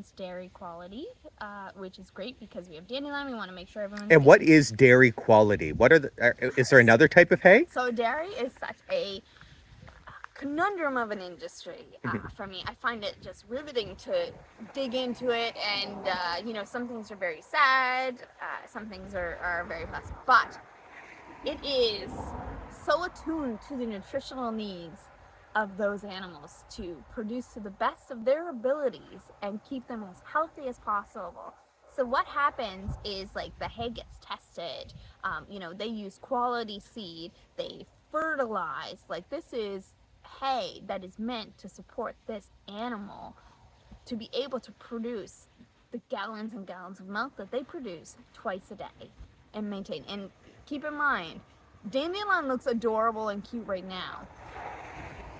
against dairy quality, which is great because we have Dandelion. We want to make sure everyone's And what getting. is dairy quality? What are is there another type of hay? So dairy is such a conundrum of an industry for me. I find it just riveting to dig into it, and some things are very sad, some things are very blessed, but it is so attuned to the nutritional needs of those animals to produce to the best of their abilities and keep them as healthy as possible. So what happens is like the hay gets tested. They use quality seed. They fertilize. Like this is hay that is meant to support this animal to be able to produce the gallons and gallons of milk that they produce twice a day and maintain. And keep in mind, Dandelion looks adorable and cute right now.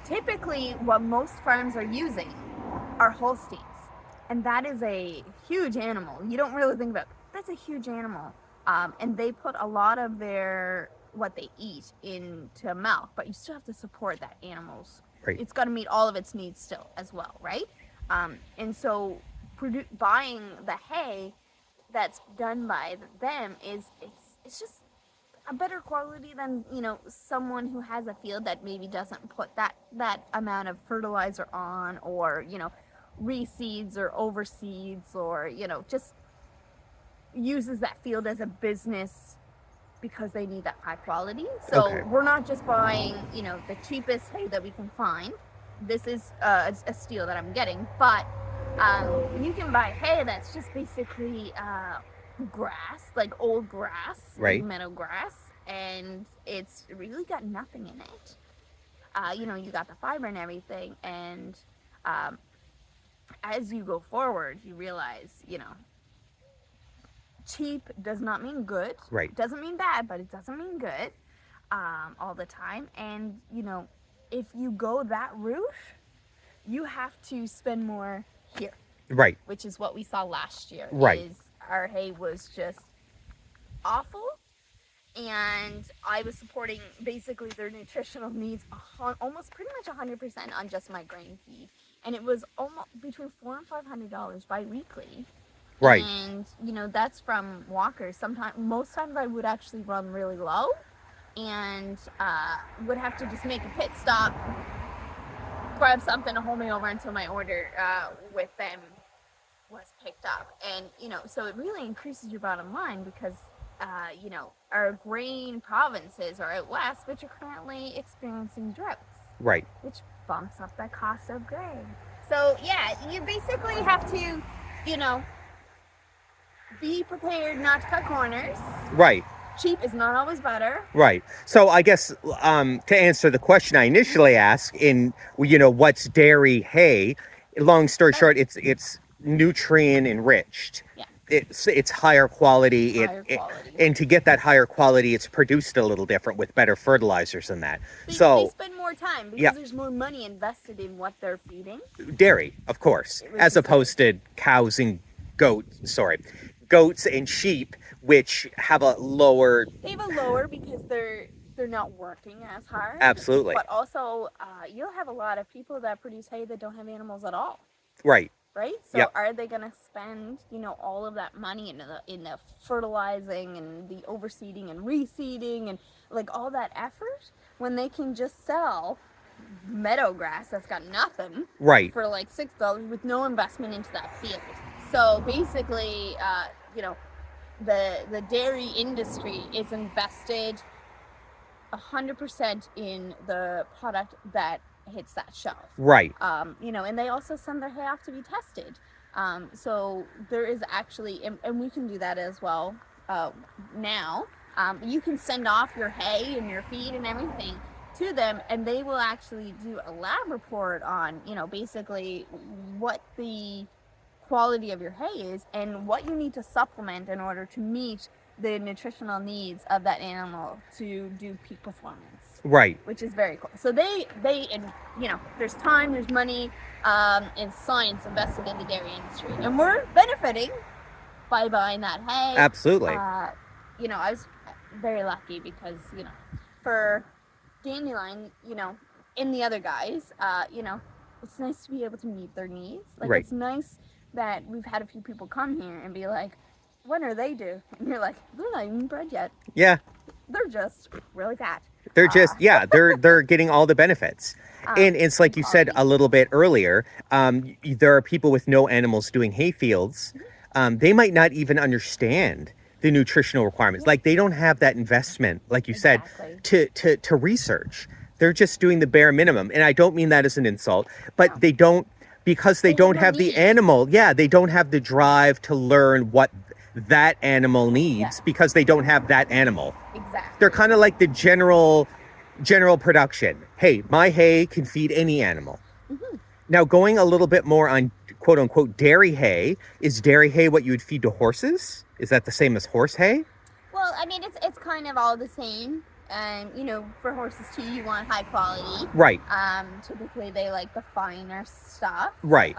Typically, what most farms are using are Holsteins, and that is a huge animal. You don't really think about it. That's a huge animal, and they put a lot of what they eat into milk, but you still have to support that animal's. Right. It's got to meet all of its needs still as well, right? And so, buying the hay that's done by them it's just a better quality than someone who has a field that maybe doesn't put that amount of fertilizer on, or reseeds or overseeds, or just uses that field as a business because they need that high quality. So Okay. we're not just buying the cheapest hay that we can find. This is a steal that I'm getting, but you can buy hay that's just basically grass, like old grass, Right. like meadow grass, and it's really got nothing in it. You got the fiber and everything, and as you go forward, you realize, cheap does not mean good. Right. Doesn't mean bad, but it doesn't mean good all the time. And, if you go that route, you have to spend more here. Right. Which is what we saw last year. Right. Is our hay was just awful, and I was supporting basically their nutritional needs almost pretty much 100% on just my grain feed, and it was almost between $400 and $500 bi-weekly. Right. And that's from Walkers. Most times I would actually run really low, and would have to just make a pit stop, grab something to hold me over until my order with them was picked up. And so it really increases your bottom line because our grain provinces are out west, which are currently experiencing droughts, Right. which bumps up the cost of grain. So yeah, you basically have to be prepared not to cut corners. Right. Cheap is not always better. Right. So I guess to answer the question I initially asked, what's dairy hay? Long story short, it's nutrient enriched. Yeah. It's higher quality. Quality. And to get that higher quality, it's produced a little different with better fertilizers than that. They So spend more time because Yeah. there's more money invested in what they're feeding. dairy, of course, as opposed to goats and sheep, which have a lower. They have a lower because they're not working as hard. Absolutely. But also, you'll have a lot of people that produce hay that don't have animals at all. Right. Right? So Yep. are they going to spend, all of that money in the fertilizing and the overseeding and reseeding and like all that effort when they can just sell meadow grass that's got nothing Right. for like $6 with no investment into that field? So basically, the dairy industry is invested 100% in the product that hits that shelf. Right. And they also send their hay off to be tested. So there is actually, and we can do that as well now. You can send off your hay and your feed and everything to them, and they will actually do a lab report on, basically what the quality of your hay is and what you need to supplement in order to meet the nutritional needs of that animal to do peak performance. Right. Which is very cool. So they there's time, there's money, and science invested in the dairy industry, and we're benefiting by buying that hay. Absolutely. I was very lucky because for Dandelion, and the other guys, it's nice to be able to meet their needs. Like Right. It's nice that we've had a few people come here and be like, when are they due? And you're like, they're not even bred yet. Yeah. They're just really fat. They're just they're getting all the benefits. And it's like you said a little bit earlier, there are people with no animals doing hay fields. They might not even understand the nutritional requirements. Like they don't have that investment, like you said, to research. They're just doing the bare minimum. And I don't mean that as an insult, but they don't, because they don't have the animal. Yeah, they don't have the drive to learn what that animal needs because they don't have that animal. Exactly. They're kind of like the general production. Hey, my hay can feed any animal. Now, going a little bit more on quote unquote dairy hay, is dairy hay what you would feed to horses? Is that the same as horse hay? Well, I mean, it's kind of all the same. You know, for horses too, you want high quality. Right. Typically they like the finer stuff. Right.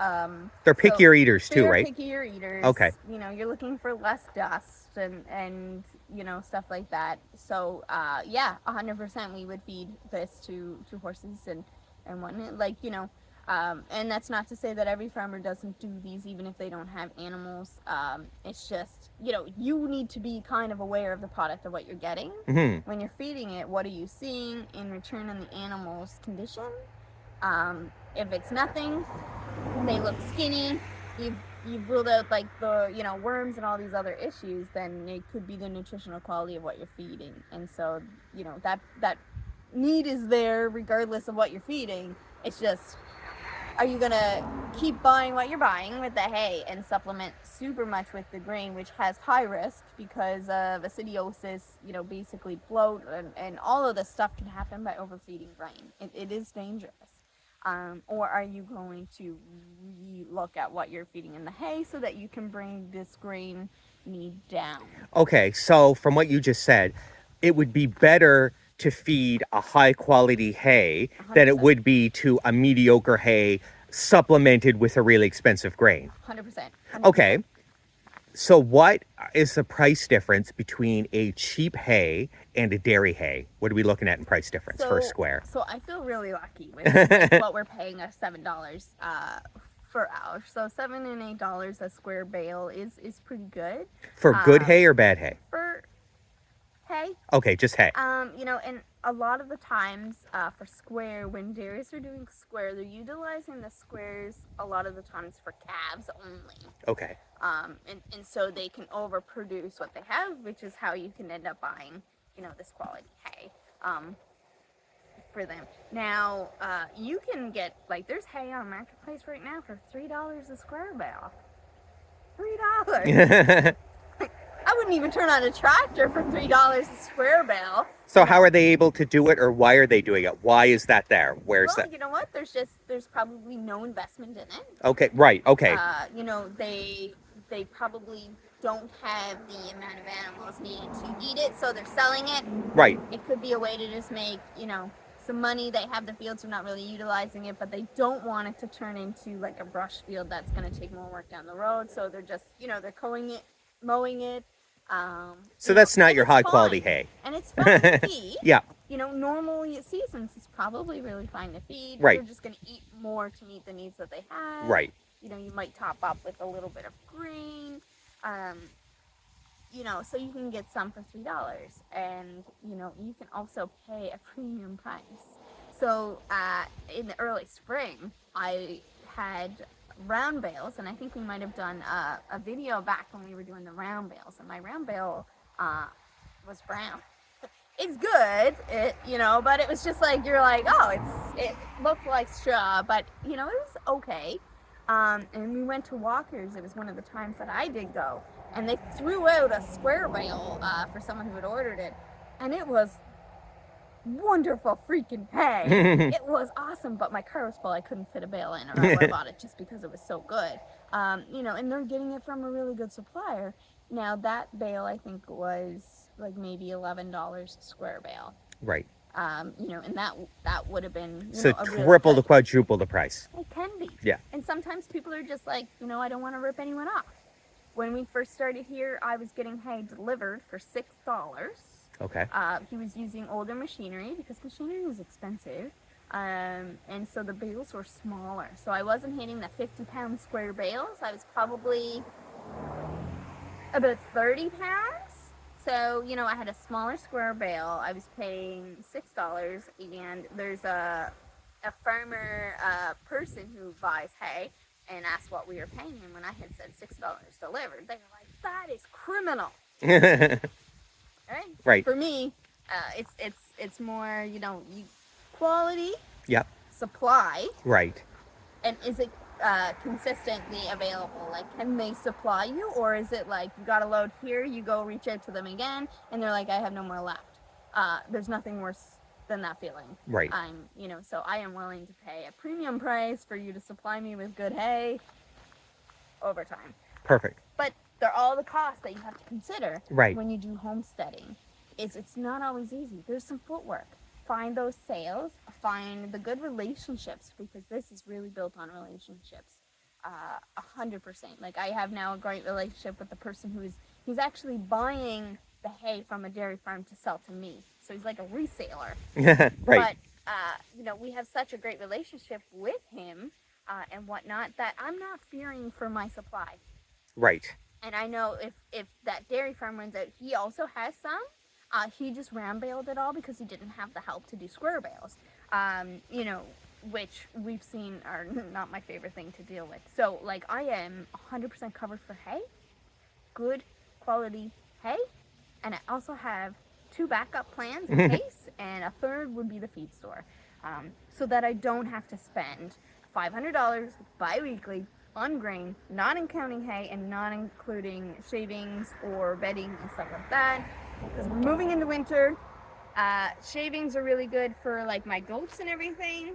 They're pickier eaters too, right? Pickier eaters. Okay. You know, you're looking for less dust and you know, stuff like that. So yeah, 100% we would feed this to horses and whatnot. Like, you know, and that's not to say that every farmer doesn't do these, even if they don't have animals. It's just, you know, you need to be kind of aware of the product of what you're getting. When you're feeding it, what are you seeing in return on the animal's condition? If it's nothing, they look skinny, you've ruled out like the, you know, worms and all these other issues, then it could be the nutritional quality of what you're feeding. And so, you know, that need is there regardless of what you're feeding. It's just, are you gonna keep buying what you're buying with the hay and supplement super much with the grain, which has high risk because of acidiosis, you know, basically bloat, and all of this stuff can happen by overfeeding grain. It is dangerous. Or are you going to look at what you're feeding in the hay so that you can bring this grain need down? Okay, so from what you just said, it would be better to feed a high quality hay 100%. Than it would be to a mediocre hay supplemented with a really expensive grain. 100%. Okay. So what is the price difference between a cheap hay and a dairy hay? What are we looking at in price difference for a square? So I feel really lucky with what we're paying us $7 for hour. So $7 and $8 a square bale is pretty good. For good hay or bad hay? For hay. Okay, just hay. You know, and a lot of the times for square, when dairies are doing square, they're utilizing the squares a lot of the times for calves only. Okay. And so they can overproduce what they have, which is how you can end up buying, you know, this quality hay for them. Now, you can get, like, there's hay on Marketplace right now for $3 a square bale. $3. I wouldn't even turn on a tractor for $3 a square bale. So how are they able to do it, or why are they doing it? Why is that there? Where's that? You know what? There's probably no investment in it. Okay, right, okay. You know, they probably don't have the amount of animals needed to eat it, so they're selling it. Right. It could be a way to just make, you know, some money. They have the fields, they're not really utilizing it, but they don't want it to turn into like a brush field that's going to take more work down the road. So they're just, you know, they're culling it, mowing it. So that's not your high quality hay. And it's fine to feed. Yeah. You know, normally at seasons, it's probably really fine to feed. Right. They're just going to eat more to meet the needs that they have. Right. You know, you might top up with a little bit of grain. You know, so you can get some for $3. And, you know, you can also pay a premium price. So in the early spring, I had round bales, and I think we might have done a video back when we were doing the round bales, and my round bale was brown. It's good, you know, but it was just like, you're like, oh, it looked like straw, but, you know, it was okay. And we went to Walker's. It was one of the times that I did go, and they threw out a square bale for someone who had ordered it, and it was wonderful freaking hay. It was awesome, but my car was full. I couldn't fit a bale in, or I would have bought it just because it was so good. You know, and they're getting it from a really good supplier. Now that bale, I think, was like maybe $11 a square bale. Right. You know, and that would have been triple to quadruple the price. It can be. Yeah. And sometimes people are just like, you know, I don't want to rip anyone off. When we first started here, I was getting hay delivered for $6. Okay. He was using older machinery because machinery is expensive. And so the bales were smaller. So I wasn't hitting the 50-pound square bales. I was probably about 30 pounds. So, you know, I had a smaller square bale. I was paying $6, and there's a farmer person who buys hay and asked what we were paying. And when I had said $6 delivered, they were like, that is criminal. Right? Right. For me, it's more, you know, quality, Yep. supply, Right. and is it consistently available? Like, can they supply you, or is it like you got a load here, you go reach out to them again, and they're like, I have no more left. There's nothing worse than that feeling. Right. You know, so I am willing to pay a premium price for you to supply me with good hay over time. Perfect. But they're all the costs that you have to consider Right. when you do homesteading. It's not always easy. There's some footwork. Find those sales, find the good relationships, because this is really built on relationships. 100%. Like, I have now a great relationship with the person he's actually buying the hay from a dairy farm to sell to me. So he's like a reseller. Right. But, you know, we have such a great relationship with him and whatnot that I'm not fearing for my supply. Right. And I know if that dairy farm runs out, he also has some. He just ram baled it all because he didn't have the help to do square bales, you know, which we've seen are not my favorite thing to deal with. So, like, I am 100% covered for hay, good quality hay, and I also have 2 backup plans in case, and a third would be the feed store, so that I don't have to spend $500 bi-weekly on grain, not including hay and not including shavings or bedding and stuff like that. Because we're moving into winter. Shavings are really good for like my goats and everything.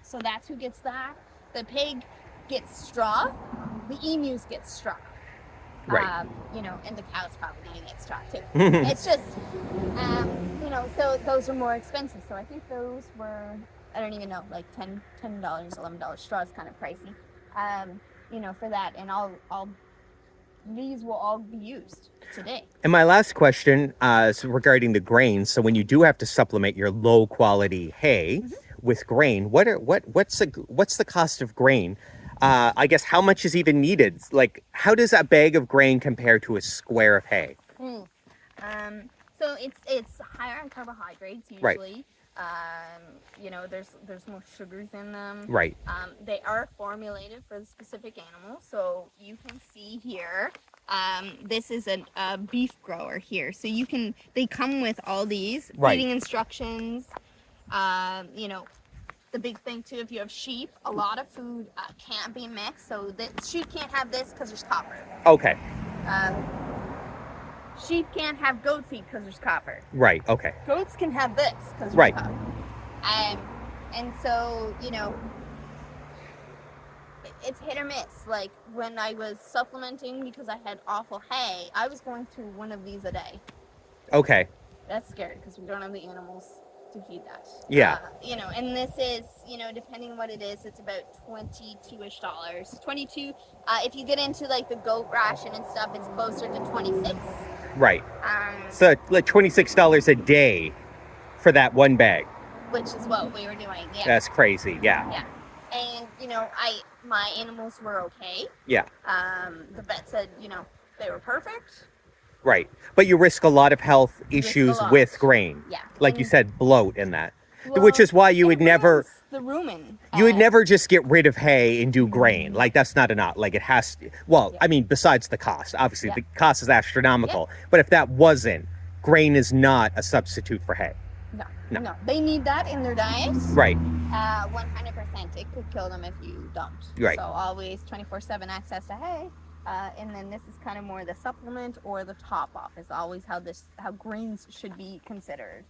So that's who gets that. The pig gets straw. The emus get straw. Right. You know, and the cow's probably gonna get straw too. It's just, you know, so those are more expensive. So I think those were, I don't even know, like $10, $11. Straw is kind of pricey. You know, for that, and these will all be used today. And my last question is regarding the grain. So when you do have to supplement your low quality hay with grain, what's the cost of grain? I guess how much is even needed? Like, how does a bag of grain compare to a square of hay? So it's higher on carbohydrates usually. Right. You know, there's more sugars in them. Right. They are formulated for the specific animal. So you can see here, this is a beef grower here. So they come with all these feeding instructions. You know, the big thing too, if you have sheep, a lot of food can't be mixed. So the sheep can't have this because there's copper. Okay. Sheep can't have goat feed because there's copper. Right. Okay. Goats can have this because there's copper. And so, you know, it's hit or miss. Like, when I was supplementing because I had awful hay, I was going through one of these a day. Okay. That's scary because we don't have the animals to feed that. Yeah. You know, and this is, you know, depending on what it is, it's about $22-ish. 22. If you get into like the goat ration and stuff, it's closer to 26. Right. So like $26 a day for that one bag. Which is what we were doing. Yeah. That's crazy. Yeah. Yeah. And, you know, my animals were okay. Yeah. The vet said, you know, they were perfect. Right. But you risk a lot of health issues with grain. Yeah. Like you said, bloat and that. Which is why you would never... The rumen. You would never just get rid of hay and do grain. Like, that's not enough. Like, it has to... Well, I mean, besides the cost. Obviously, the cost is astronomical. But if that wasn't, grain is not a substitute for hay. No. They need that in their diet. Right. 100%. It could kill them if you don't. Right. So always 24/7 access to hay. And then this is kind of more the supplement or the top off is always how grains should be considered.